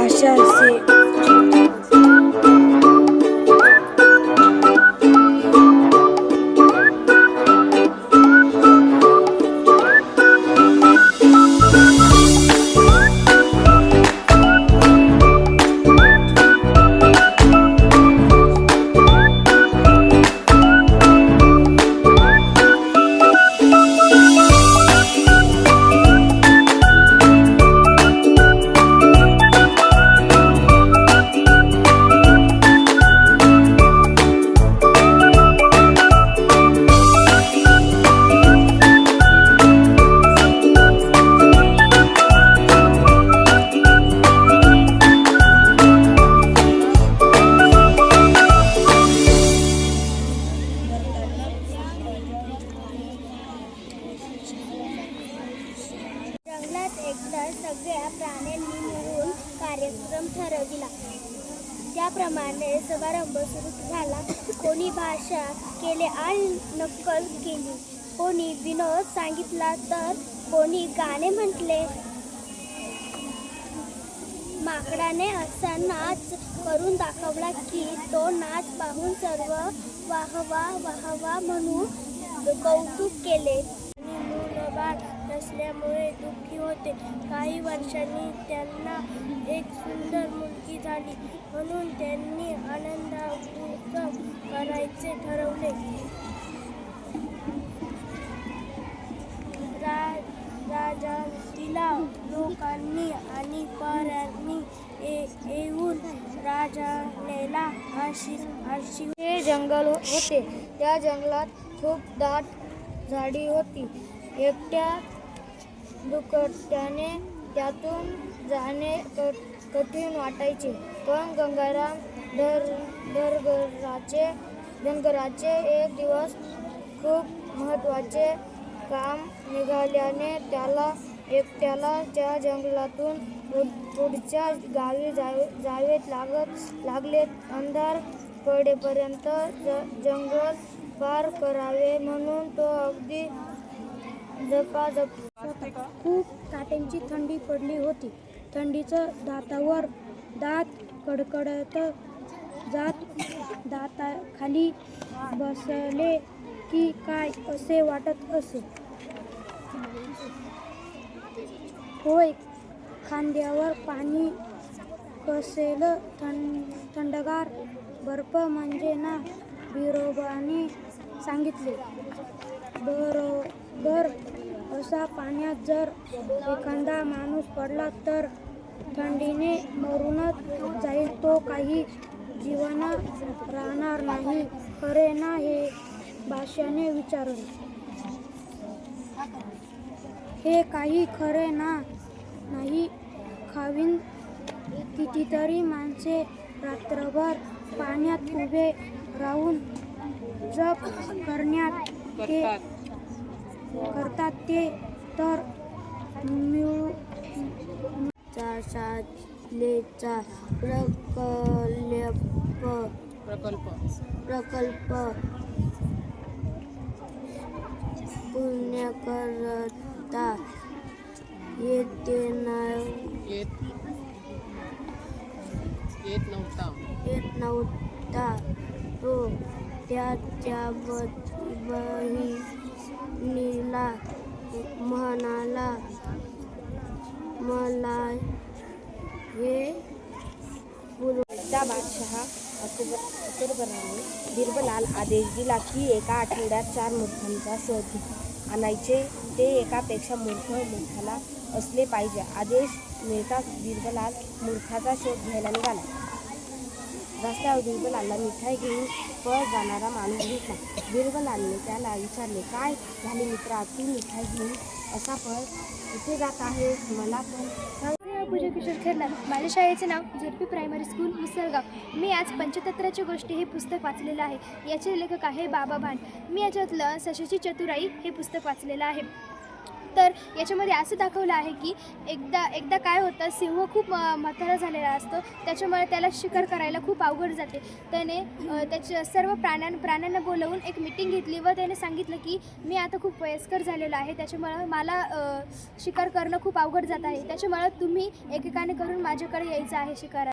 भाषा से जंगलात एकदा सगळ्या प्राण्यांनी मिळून कार्यक्रम ठरविला. त्याप्रमाणे समारंभ सुरू झाला. कोणी भाषा केले आणि नक्कल केली, कोणी विनोद सांगितला तर कोणी गाणे म्हटले. माकडाने असा नाच करून दाखवला की तो नाच पाहून सर्व वाहवा वाहवा म्हणून कौतुक केले. मूलबाळ नसल्यामुळे दुःखी होते. काही वर्षांनी त्यांना एक सुंदर मुलगी झाली, म्हणून त्यांनी आनंदोत्सव करायचे ठरवले. राजाला लोकांनी आणि पऱ्यांनी येऊन राजाला आशीर्वाद. हे जंगल होते. त्या जंगलात खूप दाट झाडी होती. एकट्या दुकट्याने त्यातून जाणे कठीण वाटायचे. पण गंगाराम धनगराचे एक दिवस खूप महत्त्वाचे काम निघाल्याने त्याला एकट्याला त्या जंगलातून पुढच्या गावी जावे लागले. अंधार पडेपर्यंत जंगल पार करावे म्हणून तो अगदी झपाझप. खूप काट्यांची थंडी पडली होती. थंडीचं दातावर दात कडकडत जात. दाताखाली बसले की काय असे वाटत असे. होय, खांद्यावर पाणी कसेल थंडगार बर्फ म्हणजे ना, बिरोबाने सांगितले. बरोबर असा पाण्यात जर एखादा माणूस पडला तर थंडीने मरूनच जाईल. तो काही जीवन राहणार नाही. खरे ना हे? भाषाने विचारले. हे काही खरे ना नाही. खावीन कितीतरी माणसे रात्रभर पाण्यात उभे राहून जप करतात ते तर शालेचा प्रकल्प पूर्ण करता येत नव्हता. तो त्याच्या बहिणीला म्हणाला, मला हे बादशाह अकबराने बिरबलाला आदेश दिला की एका आठवड्यात 4 मूर्खांचा शोध आणायचे. ते एकापेक्षा मूर्खाला असले पाहिजे. आदेश मिळताच बिरबलाल मूर्खाचा शोध घ्यायला निघाला. रस्त्यावर बिरबलाला मिठाई घेऊन पळत जाणारा माणूस भेटला. बिरबलाने त्याला विचारले, काय झाले मित्रा, तू मिठाई घेऊन असा पळत कुठे जात आहेस? मला पण सांग. पूजा किशोर खेरनार. माझ्या शाळेचे नाव झेडपी प्रायमरी स्कूल मुसलगाव. मी आज पंचतंत्राच्या गोष्टी हे पुस्तक वाचलेलं आहे. याचे लेखक आहे बाबा भांड. मी याच्यातलं सशाची चतुराई हे पुस्तक वाचलेलं आहे. तर याच्यामध्ये असं दाखवलं आहे की एकदा काय होतं, सिंह खूप म्हातारा झालेला असतो, त्याच्यामुळे त्याला शिकार करायला खूप अवघड जाते. त्याने त्याच्या सर्व प्राण्यांना बोलवून एक मीटिंग घेतली व त्याने सांगितलं की मी आता खूप वयस्कर झालेलो आहे, त्याच्यामुळं मला शिकार करणं खूप अवघड जात आहे, त्याच्यामुळं तुम्ही एकेकाने करून माझ्याकडे यायचं आहे शिकाराला.